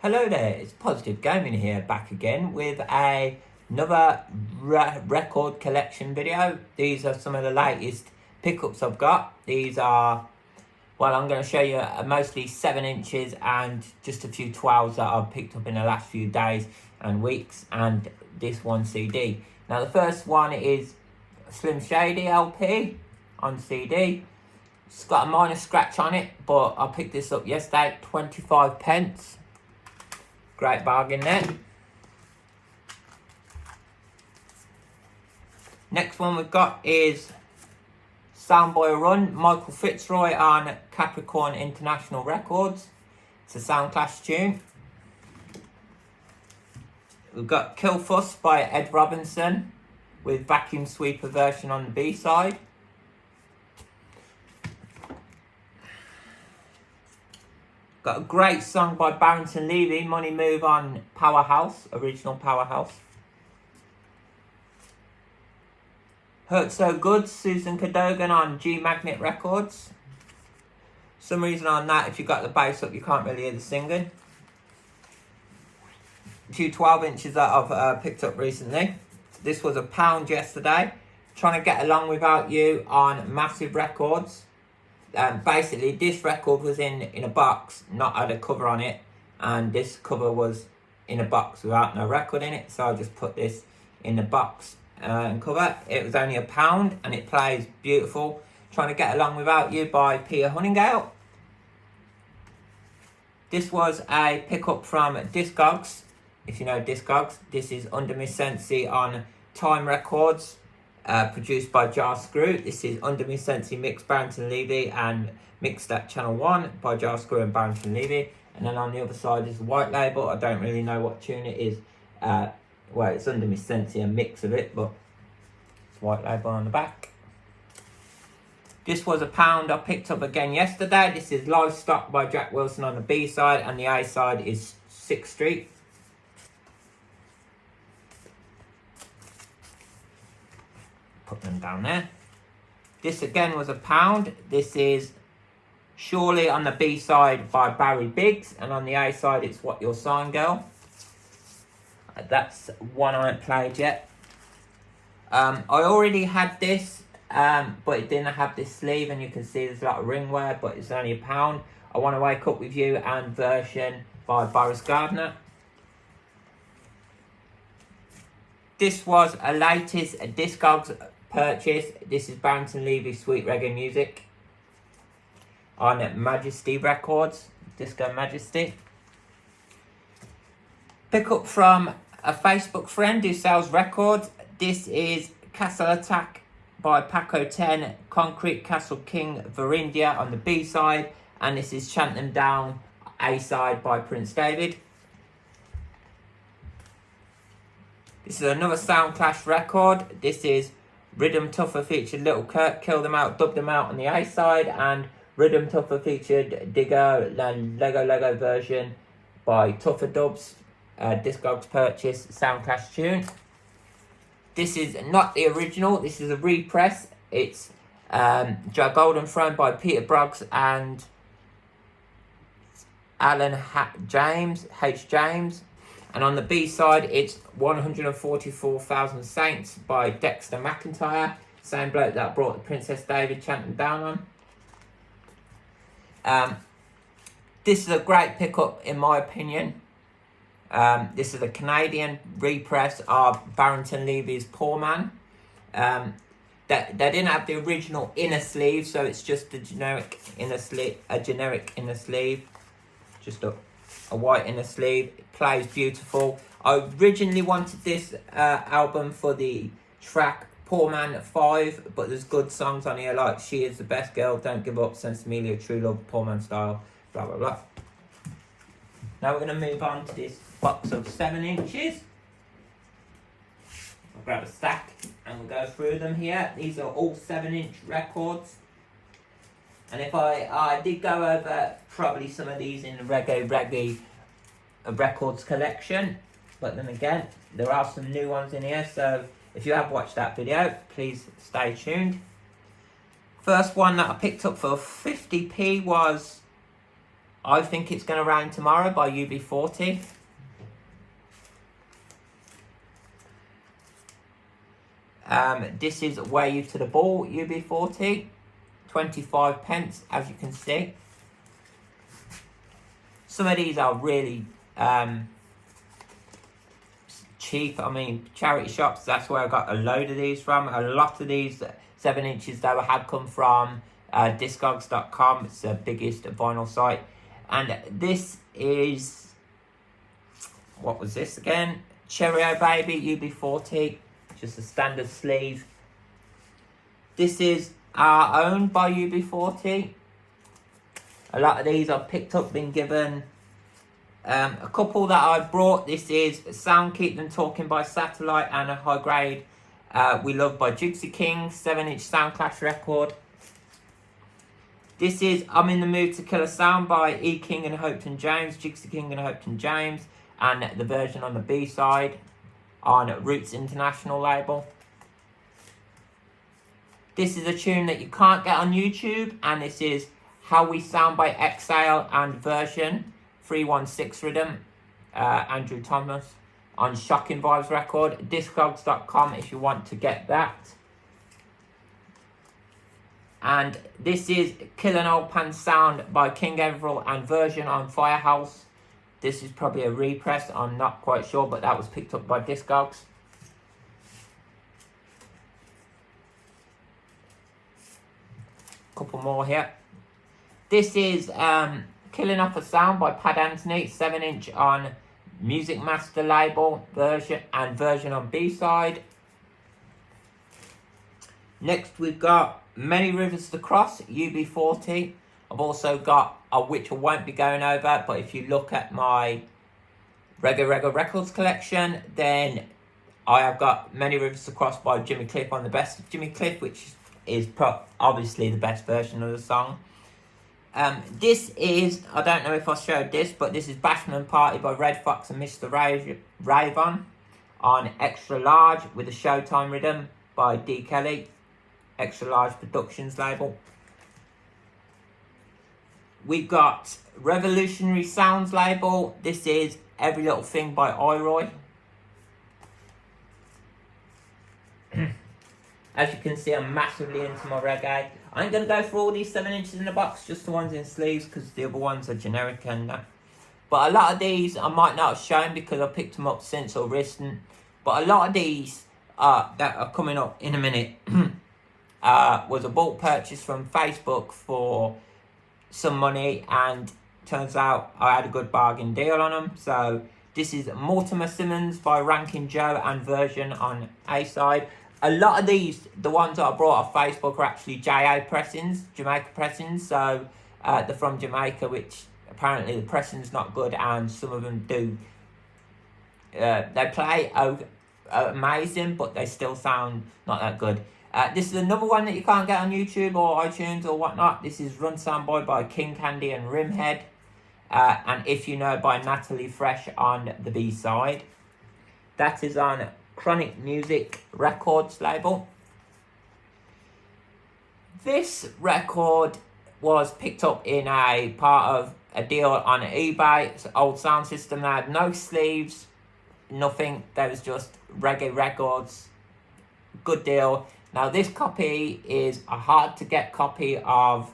Hello there, it's Positive Gaming here, back again with another record collection video. These are some of the latest pickups I've got. These are, well, I'm going to show you mostly 7 inches and just a few 12s that I've picked up in the last few days and weeks, and this one CD. Now the first one is Slim Shady LP on CD. It's got a minor scratch on it, but I picked this up yesterday, 25 pence. Great bargain there. Next one we've got is Soundboy Run, Michael Fitzroy on Capricorn International Records. It's a Sound Clash tune. We've got Kill Fuss by Ed Robinson with Vacuum Sweeper version on the B-side. Got a great song by Barrington Levy, Money Move on Powerhouse, original Powerhouse. Hurt So Good, Susan Cadogan on G Magnet Records. Some reason on that, if you got the bass up, you can't really hear the singing. A few 12 inches that I've picked up recently. This was £1 yesterday. Trying to Get Along Without You on Massive Records. Basically, this record was in a box, not had a cover on it, and this cover was in a box without no record in it, so I just put this in the box and cover. It was only £1 and it plays beautiful. Trying to Get Along Without You by Peter Hunningale. This was a pickup from Discogs. If you know Discogs, this is Under Me Sensi on Time Records. Produced by Jar Screw. This is Under Me Sensi mixed Barrington Levy and mixed at Channel 1 by Jar Screw and Barrington Levy. And then on the other side is the white label. I don't really know what tune it is. Well, it's Under Me Sensi, a mix of it, but it's white label on the back. This was £1 I picked up again yesterday. This is Livestock by Jack Wilson on the B side, and the A side is 6th Street. Put them down there. This again was £1. This is Surely on the B side by Barry Biggs, and on the A side it's What Your Sign Girl. That's one I haven't played yet. I already had this, but it didn't have this sleeve, and you can see there's a lot of ring wear, but it's only £1. I Want to Wake Up With You and Version by Boris Gardner. This was a latest Discogs purchase. This is Barrington Levy Sweet Reggae Music on Majesty Records, Disco Majesty. Pick up from a Facebook friend who sells records. This is Castle Attack by Paco 10, Concrete Castle King Verindia on the B side, and this is Chant Them Down A side by Prince David. This is another Sound Clash record. This is Rhythm Tougher featured Little Kurt, Kill Them Out, Dub Them Out on the A side, and Rhythm Tougher featured Digger, Lego version by Tougher Dubs, Discogs purchase, Sound Clash tune. This is not the original, this is a repress. It's Joe Golden Throne by Peter Broggs and Alan H. James. And on the B side, it's 144,000 Saints by Dexter McIntyre. Same bloke that brought the Princess David chanting down on. This is a great pickup in my opinion. This is a Canadian repress of Barrington Levy's Poor Man. They didn't have the original inner sleeve, so it's just a generic inner sleeve. Just a white inner sleeve. It plays beautiful. I originally wanted this album for the track Poor Man 5, but there's good songs on here like She Is the Best Girl, Don't Give Up, Sensimilia, True Love, Poor Man Style, blah blah blah. Now we're going to move on to this box of 7 inches. I'll grab a stack and we'll go through them here. These are all 7-inch records. And if I did go over probably some of these in the Reggae Records collection, but then again, there are some new ones in here, so if you have watched that video, please stay tuned. First one that I picked up for 50p was I Think It's Gonna Rain Tomorrow by UB40. This is Wear You to the Ball, UB40. 25 pence, as you can see. Some of these are really cheap. I mean, charity shops, that's where I got a load of these from. A lot of these 7 inches though had come from Discogs.com. It's the biggest vinyl site. And this is, what was this again? Cheerio Baby, UB40. Just a standard sleeve. This is Our Own by UB40. A lot of these I've picked up, been given. A couple that I brought. This is Sound Keep Them Talking by Satellite and a High Grade We Love by Gypsy King, 7-inch Sound Clash record. This is I'm in the Mood to Kill a Sound by E. King and Hopeton James, Gypsy King and Hopeton James, and the version on the B-side on Roots International label. This is a tune that you can't get on YouTube, and this is How We Sound by Exhale and version 316 rhythm, Andrew Thomas on Shocking Vibes record. Discogs.com if you want to get that. And this is Kill an Old Pan Sound by King Everall and version on Firehouse. This is probably a repress, I'm not quite sure, but that was picked up by Discogs. Couple more here. This is Killing Off a Sound by Pad Anthony, 7-inch on Music Master label, version on B-side. Next we've got Many Rivers to Cross, UB40. I've also got which I won't be going over, but if you look at my Reggae Records collection, then I have got Many Rivers to Cross by Jimmy Cliff on the Best of Jimmy Cliff, which is obviously the best version of the song. This is, I don't know if I showed this, but this is Bashman Party by Red Fox and Mr. Ravon on Extra Large with a Showtime rhythm by D. Kelly, Extra Large Productions label. We've got Revolutionary Sounds label. This is Every Little Thing by Iroy. As you can see, I'm massively into my reggae. I ain't going to go for all these 7 inches in the box, just the ones in sleeves, because the other ones are generic and that. But a lot of these I might not have shown because I picked them up since or recent. But a lot of these that are coming up in a minute was a bulk purchase from Facebook for some money, and turns out I had a good bargain deal on them. So this is Mortimer Simmons by Rankin Joe and version on A-side. A lot of these, the ones that I brought off Facebook, are actually JA pressings, Jamaica pressings. So they're from Jamaica, which apparently the pressing's not good, and some of them do. They play amazing, but they still sound not that good. This is another one that you can't get on YouTube or iTunes or whatnot. This is Run Sound Boy by King Candy and Rimhead. And If You Know by Natalie Fresh on the B-side. That is on Chronic Music Records label. This record was picked up in a part of a deal on eBay. It's an old sound system. They had no sleeves, nothing. There was just reggae records. Good deal. Now this copy is a hard to get copy of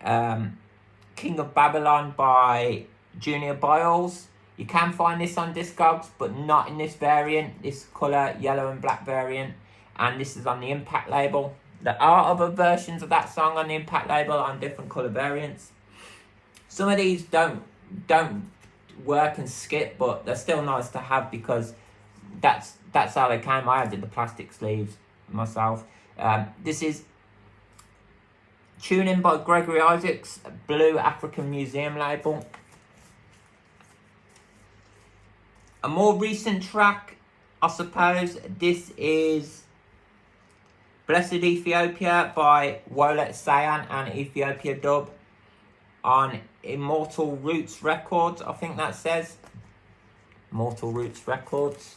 King of Babylon by Junior Byles. You can find this on Discogs, but not in this variant, this colour yellow and black variant. And this is on the Impact label. There are other versions of that song on the Impact label on different colour variants. Some of these don't work and skip, but they're still nice to have because that's how they came. I added the plastic sleeves myself. This is Tuning by Gregory Isaacs, Blue African Museum label. A more recent track, I suppose, this is Blessed Ethiopia by Wolet Sayan and Ethiopia Dub on Immortal Roots Records, I think that says. Immortal Roots Records.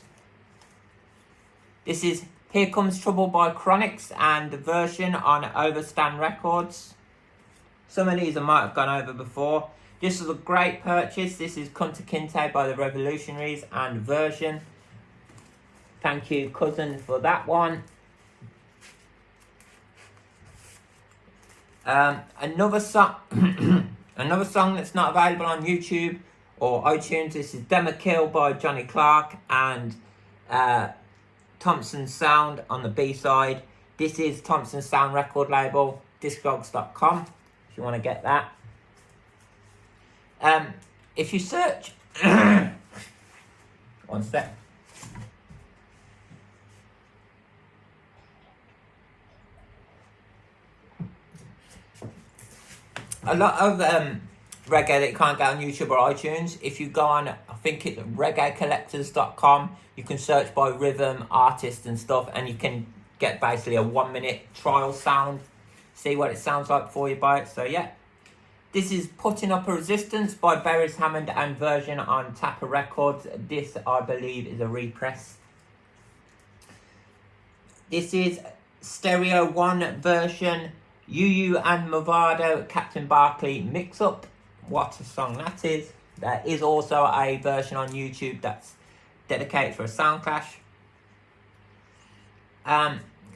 This is Here Comes Trouble by Chronics and the version on Overstand Records. Some of these I might have gone over before. This was a great purchase. This is Kunta Kinte by the Revolutionaries and Version. Thank you, cousin, for that one. Another song another song that's not available on YouTube or iTunes. This is Dema Kill by Johnny Clark and Thompson Sound on the B-side. This is Thompson Sound record label, discogs.com, if you want to get that. If you search... One sec. A lot of reggae that you can't get on YouTube or iTunes, if you go on, I think it's reggaecollectors.com, you can search by rhythm, artist and stuff, and you can get basically a 1 minute trial sound, see what it sounds like before you buy it. So yeah, this is Putting Up a Resistance by Beres Hammond and Version on Tapper Records. This, I believe, is a repress. This is Stereo 1 version, UU and Movado Captain Barkley mix up. What a song that is. There is also a version on YouTube that's dedicated for a sound clash.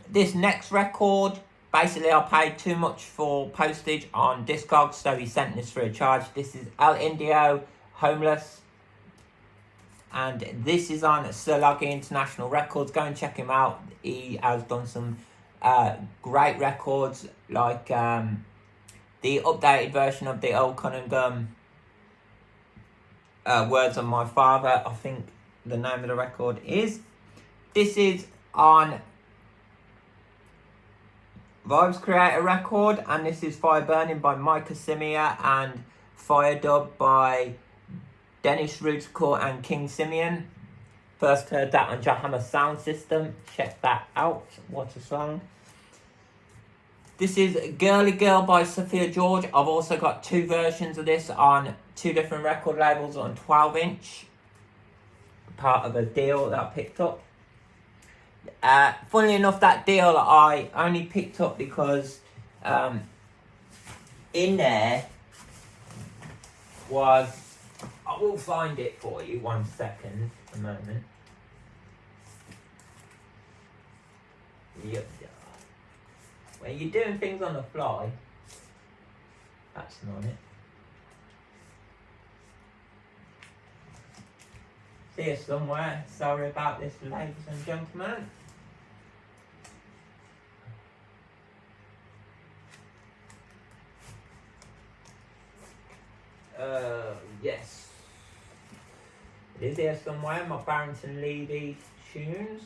This next record, basically I paid too much for postage on Discogs, so he sent this free of charge. This is El Indio, Homeless. And this is on Sir Loggy International Records. Go and check him out. He has done some great records, like the updated version of the old Cunningham Words of My Father, I think the name of the record is. This is on Vibes Creator record, and this is Fire Burning by Micah Simia and Fire Dub by Dennis Ruticourt and King Simeon. First heard that on Jahammer Sound System. Check that out. What a song. This is Girly Girl by Sophia George. I've also got two versions of this on two different record labels on 12-inch. Part of a deal that I picked up. Funnily enough, that deal I only picked up because in there was... I will find it for you, 1 second, a moment. Yep. When you're doing things on the fly, that's not it. See you somewhere. Sorry about this, ladies and gentlemen. Yes. It is here somewhere, my Barrington Levy tunes.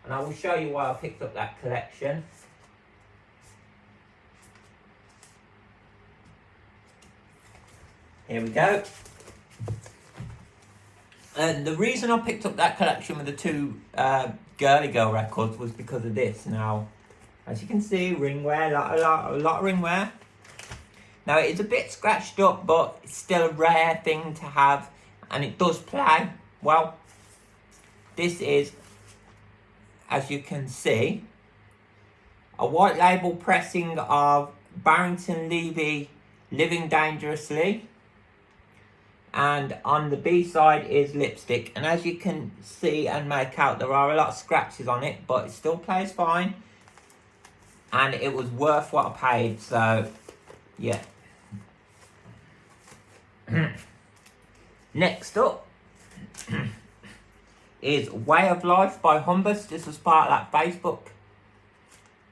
And I will show you why I picked up that collection. Here we go. And the reason I picked up that collection with the two Girly Girl records was because of this. Now, as you can see, ringwear, a lot of ringwear. Now, it's a bit scratched up, but it's still a rare thing to have. And it does play well. This is, as you can see, a white label pressing of Barrington Levy Living Dangerously. And on the B side is Lipstick. And as you can see and make out, there are a lot of scratches on it, but it still plays fine. And it was worth what I paid, so yeah. Next up is Way of Life by Humbus. This was part of that Facebook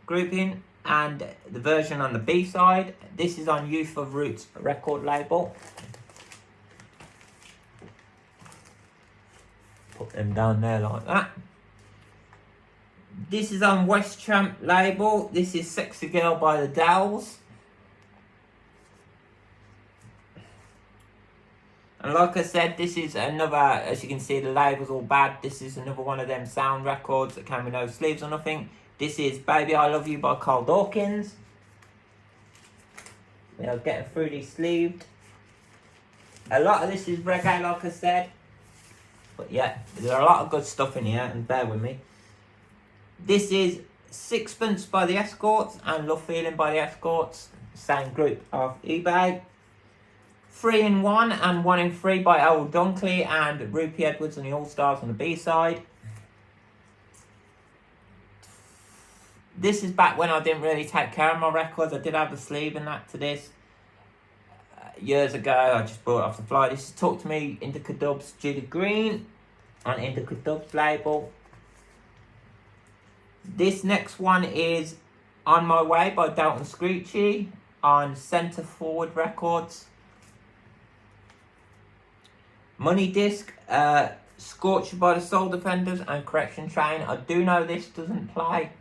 grouping, and the version on the B side. This is on Youth of Roots record label. Put them down there like that. This is on West Champ label. This is Sexy Girl by the Dells. And like I said, this is another, as you can see, the label's all bad. This is another one of them sound records that came with no sleeves or nothing. This is Baby I Love You by Carl Dawkins. We are getting fruity sleeved. A lot of this is reggae, like I said. But yeah, there's a lot of good stuff in here, and bear with me. This is Sixpence by the Escorts and Love Feeling by the Escorts. Same group of eBay. 3 in 1 and 1 in 3 by Errol Dunkley and Rupie Edwards and the All Stars on the B-side. This is back when I didn't really take care of my records. I did have the sleeve and that to this. Years ago, I just bought it off the fly. This is Talk to Me, Indica Dubs, Judy Green on Indica Dubs label. This next one is On My Way by Dalton Screechy on Centre Forward Records. Money Disc, Scorcher by the Soul Defenders and Correction Train. I do know this doesn't play.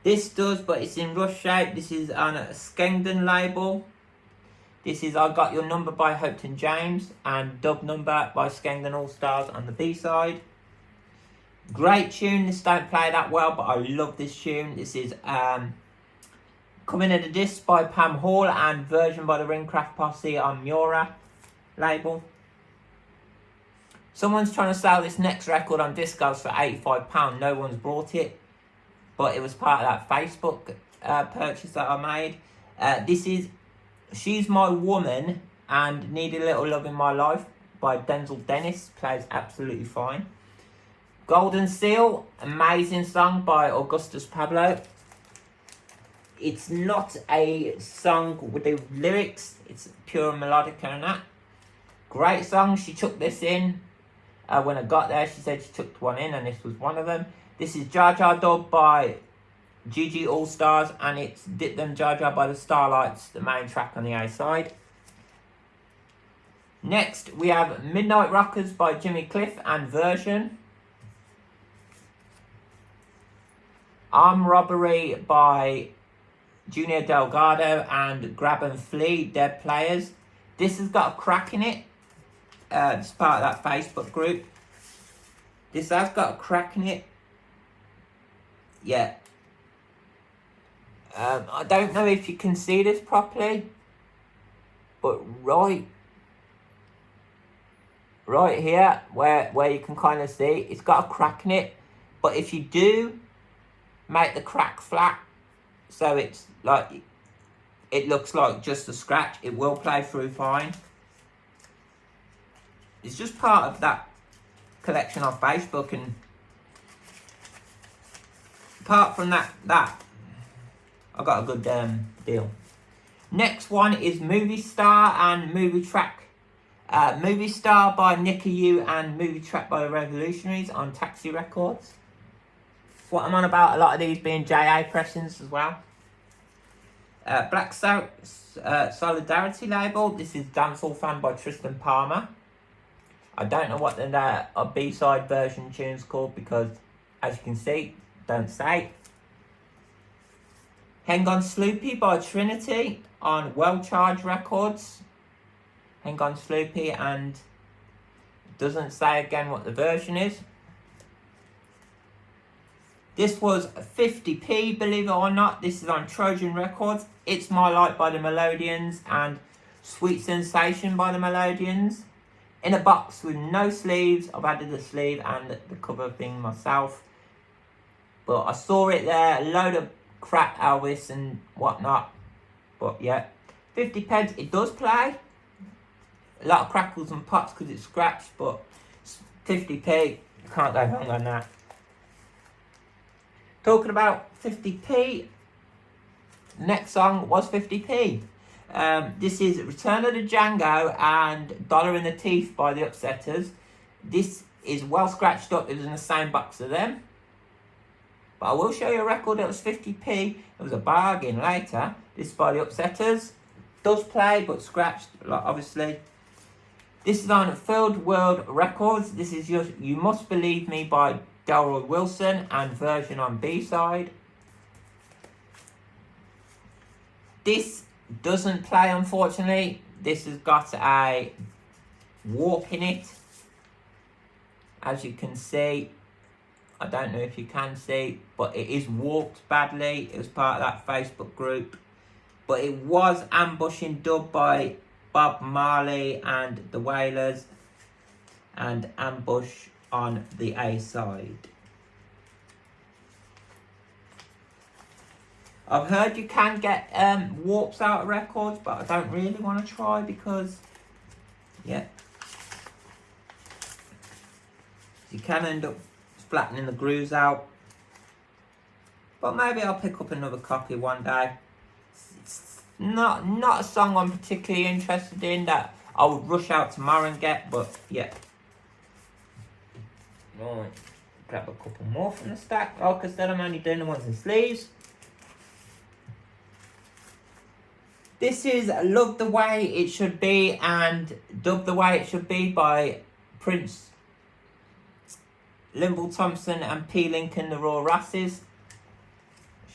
This does, but it's in rough shape. This is on a Skengdon label. This is I Got Your Number by Hopton James and Dub Number by Skengdon All Stars on the B-side. Great tune. This don't play that well, but I love this tune. This is Coming at a Disc by Pam Hall and Version by the Ringcraft Posse on Mura label. Someone's trying to sell this next record on Discogs for £85. No one's brought it, but it was part of that Facebook purchase that I made. This is She's My Woman and Need a Little Love in My Life by Denzel Dennis. Plays absolutely fine. Golden Seal, amazing song by Augustus Pablo. It's not a song with the lyrics, it's pure melodic and that. Great song. She took this in. When I got there, she said she took one in and this was one of them. This is Jar Jar Dub by GG All Stars and it's Dip Them Jar Jar by the Starlights, the main track on the A side. Next we have Midnight Rockers by Jimmy Cliff and Version. Arm Robbery by Junior Delgado and Grab and Flee, Dead Players. This has got a crack in it. It's part of that Facebook group. This has got a crack in it. Yeah. I don't know if you can see this properly, but right here where you can kind of see, it's got a crack in it. But if you do make the crack flat, so it's like it looks like just a scratch, it will play through fine. It's just part of that collection on Facebook, and apart from that I got a good deal. Next one is Movie Star and Movie Track. Movie Star by Nicky U and Movie Track by the Revolutionaries on Taxi Records. What I'm on about, a lot of these being JA pressings as well. Black Solidarity label. This is Dancehall Fan by Tristan Palmer. I don't know what the B-side version tune's called because, as you can see, don't say. Hang On Sloopy by Trinity on Well Charged Records. Hang On Sloopy, and doesn't say again what the version is. This was 50p, believe it or not. This is on Trojan Records. It's My Light by the Melodians and Sweet Sensation by the Melodians. In a box with no sleeves. I've added the sleeve and the cover thing myself. But I saw it there, a load of crap Elvis and whatnot. But yeah, 50 pence, it does play. A lot of crackles and pops because it's scratched, but 50p, you can't go wrong on that. Talking about 50p, next song was 50p. This is Return of the Django and Dollar in the Teeth by the Upsetters. This is well scratched up. It was in the same box of them. But I will show you a record that was 50p. It was a bargain later. This is by the Upsetters. Does play, but scratched, obviously. This is on Field World Records. This is You Must Believe Me by Delroy Wilson and Version on B-side. This doesn't play, unfortunately. This has got a warp in it. As you can see, I don't know if you can see, but it is warped badly. It was part of that Facebook group. But it was Ambushing Dub by Bob Marley and the Wailers, and Ambush on the A side. I've heard you can get warps out of records, but I don't really want to try because, yeah, you can end up flattening the grooves out. But maybe I'll pick up another copy one day. It's not a song I'm particularly interested in that I would rush out tomorrow and get, but yeah. Right, grab a couple more from the stack. Like I said, I'm only doing the ones in sleeves. This is Love the Way It Should Be and Dub the Way It Should Be by Prince, Limble Thompson and P. Lincoln, the Raw Rasses.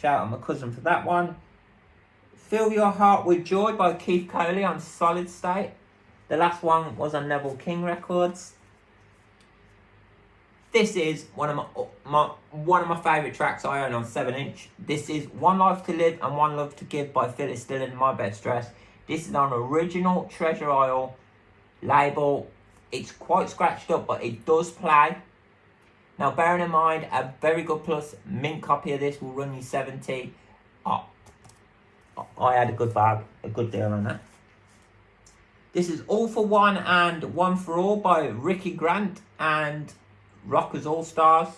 Shout out my cousin for that one. Fill Your Heart With Joy by Keith Coley on Solid State. The last one was on Neville King Records. This is one of my favourite tracks I own on 7-inch. This is One Life to Live and One Love to Give by Phyllis Dillon, My Best Dress. This is on original Treasure Isle label. It's quite scratched up, but it does play. Now, bearing in mind, a Very Good Plus mint copy of this will run you 70. Oh, I had a good deal on that. This is All for One and One for All by Ricky Grant and Rockers All Stars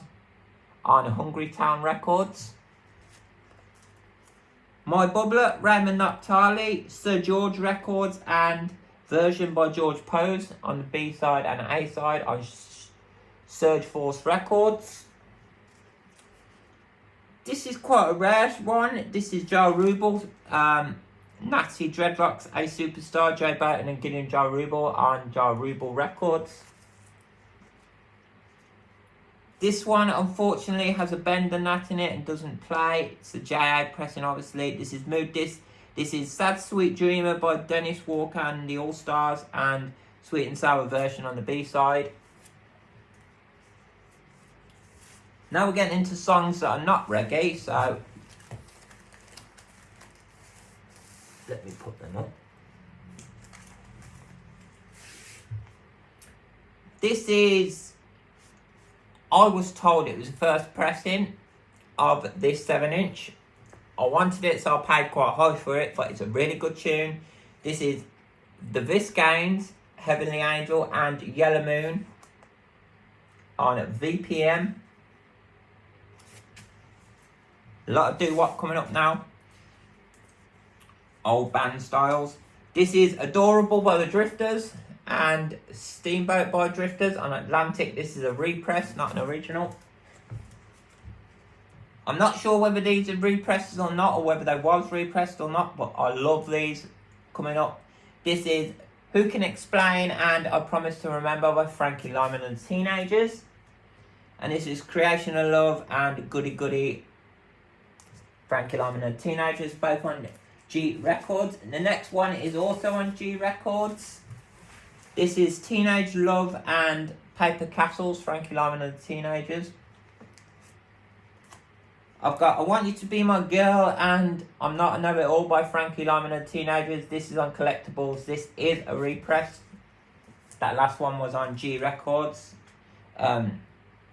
on Hungry Town Records. My Bubbler, Raymond Naphtali, Sir George Records, and version by George Pose on the B side and A side on Surge Force Records. This is quite a rare one. This is Ja Rule, Nazi Dreadlocks, A Superstar, Jay Burton and Gideon Ja Rule on Ja Rule Records. This one, unfortunately, has a bend and that in it and doesn't play. It's a JA pressing, obviously. This is Mood Disc. This is Sad Sweet Dreamer by Dennis Walker and the All Stars and Sweet and Sour version on the B side. Now we're getting into songs that are not reggae, so let me put them up. This is, I was told it was the first pressing of this 7-inch. I wanted it, so I paid quite high for it, but it's a really good tune. This is The Viscanes, Heavenly Angel, and Yellow Moon on VPM. A lot of doo-wop coming up now. Old band styles. This is Adorable by the Drifters and Steamboat by Drifters on Atlantic. This is a repress, not an original. I'm not sure whether these are represses or not, or whether they was repressed or not, but I love these coming up. This is Who Can Explain and I Promise to Remember by Frankie Lyman and Teenagers. And this is Creation of Love and Goody Goody, Frankie Lyman and Teenagers, both on G Records. And the next one is also on G Records. This is Teenage Love and Paper Castles, Frankie Lyman and Teenagers. I've got I Want You to Be My Girl and I'm Not a Know-It-All by Frankie Lyman and Teenagers. This is on Collectibles. This is a repress. That last one was on G Records. The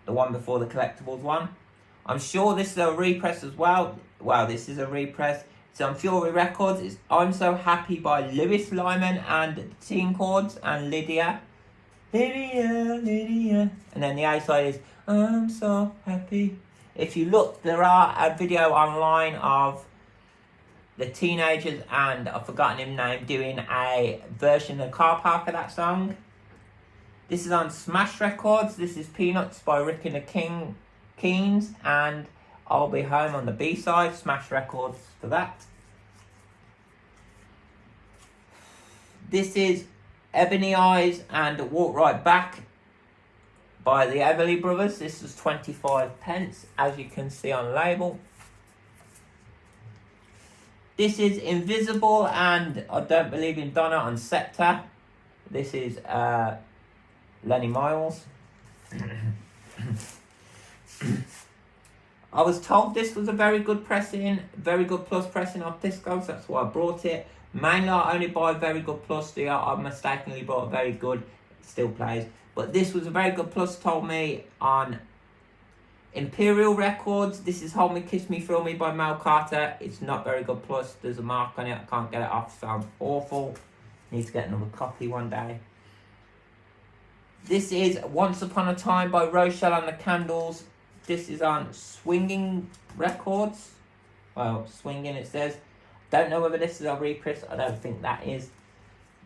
one before the Collectibles one. I'm sure this is a repress as well. Well, this is a repress. It's on Fury Records. It's I'm So Happy by Lewis Lyman and Teen Chords and Lydia. Lydia. And then the A side is I'm So Happy. If you look, there are a video online of the Teenagers and I've forgotten his name doing a version of Car Park of that song. This is on Smash Records. This is Peanuts by Rick and the Keens and I'll Be Home on the B-side. Smash Records for that. This is Ebony Eyes and Walk Right Back by the Everly Brothers. This is 25p, as you can see on the label. This is Invisible and I Don't Believe in Donna on Scepter. This is Lenny Miles. I was told this was a very good pressing, Very Good Plus pressing of Discos. That's why I brought it. Mainly I only buy Very Good Plus. I mistakenly bought Very Good. It still plays. But this was a Very Good Plus, told me on Imperial Records, this is Hold Me, Kiss Me, Thrill Me by Mel Carter. It's not very good, plus there's a mark on it. I can't get it off, sounds awful. Need to get another copy one day. This is Once Upon a Time by Rochelle and the Candles. This is on Swinging Records. Well, Swinging it says. Don't know whether this is a repress. I don't think that is.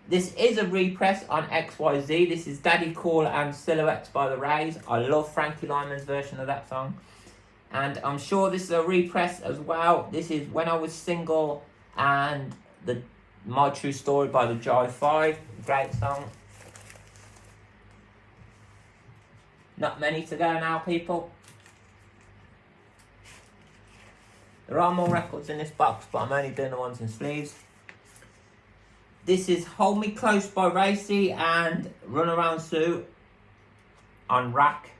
This is a repress on XYZ. This is Daddy Cool and Silhouettes by the Rays. I love Frankie Lyman's version of that song. And I'm sure this is a repress as well. This is When I Was Single and My True Story by the Jive 5. Great song. Not many to go now, people. There are more records in this box, but I'm only doing the ones in sleeves. This is Hold Me Close by Racy and Run Around Sue on Rack.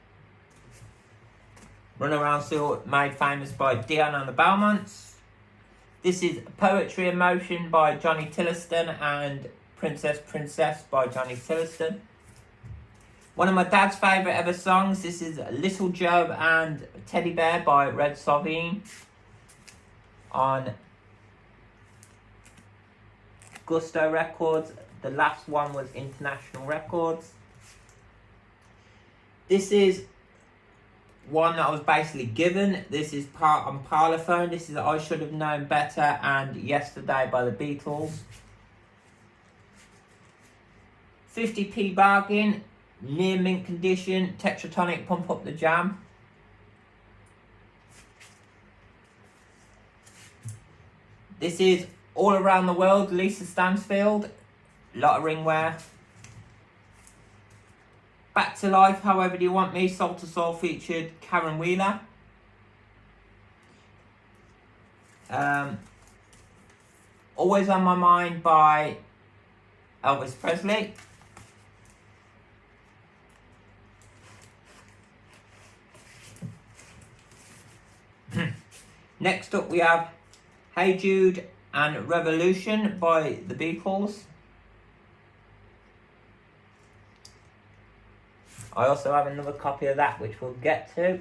Run Around Sue made famous by Dion and the Belmonts. This is Poetry in Motion by Johnny Tillotson and Princess by Johnny Tillotson. One of my dad's favourite ever songs. This is Little Joe and Teddy Bear by Red Sovine on Gusto Records. The last one was International Records. This is one that I was basically given. This is part on Parlophone. This is I Should Have Known Better and Yesterday by the Beatles. 50p bargain, near mint condition, Tetratonic Pump Up the Jam. This is All Around the World, Lisa Stansfield. A lot of ringwear. Back to Life, However Do You Want Me, Soul to Soul featured Karen Wheeler. Always on My Mind by Elvis Presley. Next up we have Hey Jude and Revolution by the Beatles. I also have another copy of that which we'll get to.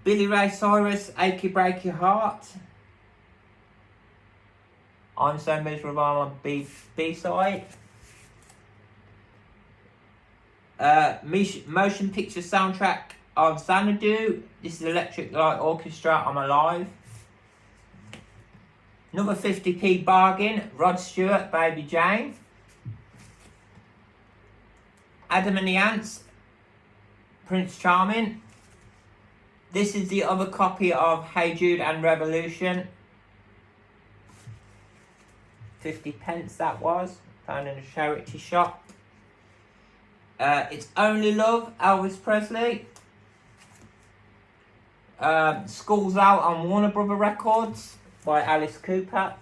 Billy Ray Cyrus, Achy Breaky Heart. I'm So Miserable on B-side. Motion picture soundtrack of Xanadu. This is Electric Light Orchestra on Alive. Another 50p bargain, Rod Stewart, Baby Jane. Adam and the Ants, Prince Charming. This is the other copy of Hey Jude and Revolution. 50p that was, found in a charity shop. It's Only Love, Elvis Presley. School's Out on Warner Brother Records by Alice Cooper.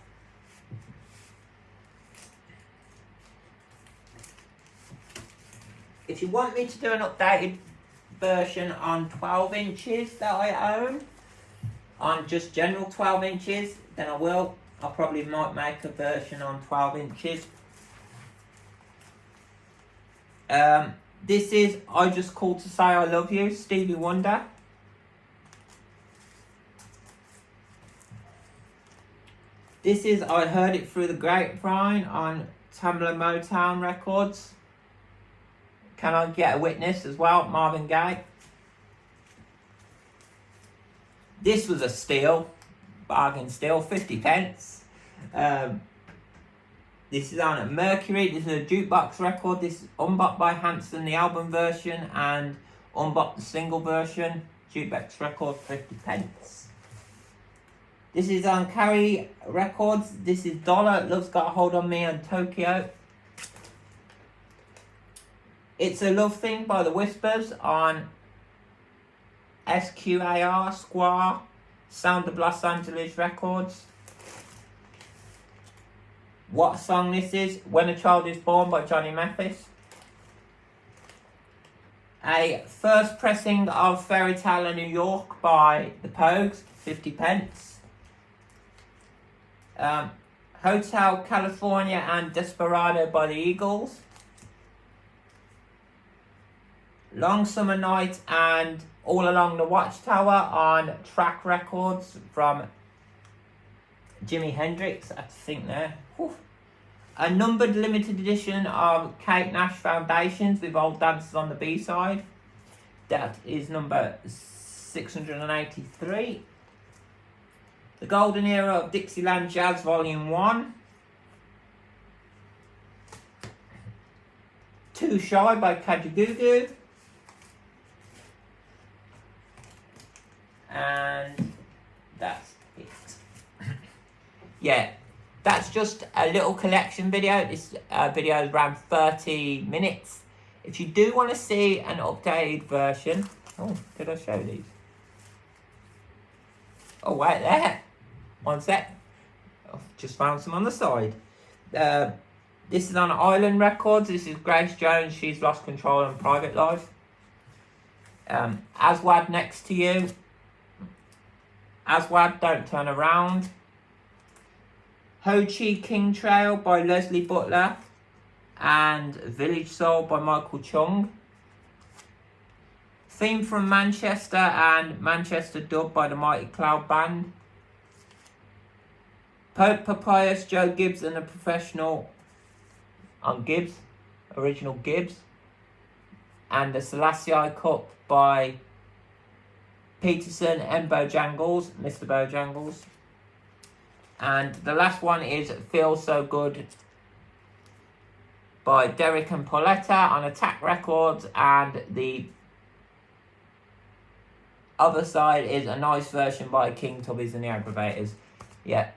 If you want me to do an updated version on 12 inches that I own, on just general 12 inches, then I will. I probably might make a version on 12 inches. This is I Just Called to Say I Love You, Stevie Wonder. This is I Heard It Through the Grapevine on Tamla Motown Records. Can I Get a Witness as well, Marvin Gaye. This was a steal, bargain steal, 50p. This is on Mercury. This is a jukebox record. This is Unbop by Hanson, the album version, and Unbop the single version. Jukebox record, 50p. This is on Carry Records. This is Dollar, Love's Got a Hold on Me, and Tokyo. It's a Love Thing by the Whispers on SQAR, Square, Sound of Los Angeles Records. What song this is? When a Child is Born by Johnny Mathis. A first pressing of Fairy Tale in New York by the Pogues, 50p. Hotel California and Desperado by the Eagles. Long Summer Night and All Along the Watchtower on track records from Jimi Hendrix, I think there. Whew. A numbered limited edition of Kate Nash Foundations with Old Dancers on the B-side. That is number 683. The Golden Era of Dixieland Jazz Volume 1. Too Shy by Kajagoogoo. And that's it. Yeah, that's just a little collection video. This video is around 30 minutes. If you do want to see an updated version... Oh, did I show these? Oh, right there. One sec. I've just found some on the side. This is on Island Records. This is Grace Jones. She's Lost Control and Private Life. Aswad Next to You. Aswad Don't Turn Around. Ho Chi King Trail by Leslie Butler. And Village Soul by Michael Chung. Theme from Manchester and Manchester Dub by the Mighty Cloud Band. Pope Papyrus, Joe Gibbs and the Professional on Gibbs, original Gibbs. And the Selassie Cup by Peterson and Bojangles, Mr. Bojangles. And the last one is Feel So Good by Derek and Pauletta on Attack Records, and the other side is a nice version by King Tubbies and the Aggravators. Yeah,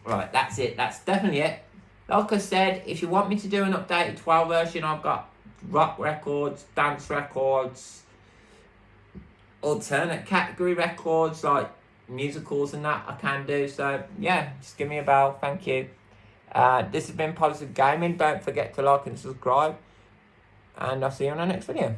right, that's it. That's definitely it. Like I said, if you want me to do an updated 12 version, I've got rock records, dance records, alternate category records like musicals and that I can do. So yeah, just give me a bell. Thank you. This has been Positive Gaming. Don't forget to like and subscribe, and I'll see you on the next video.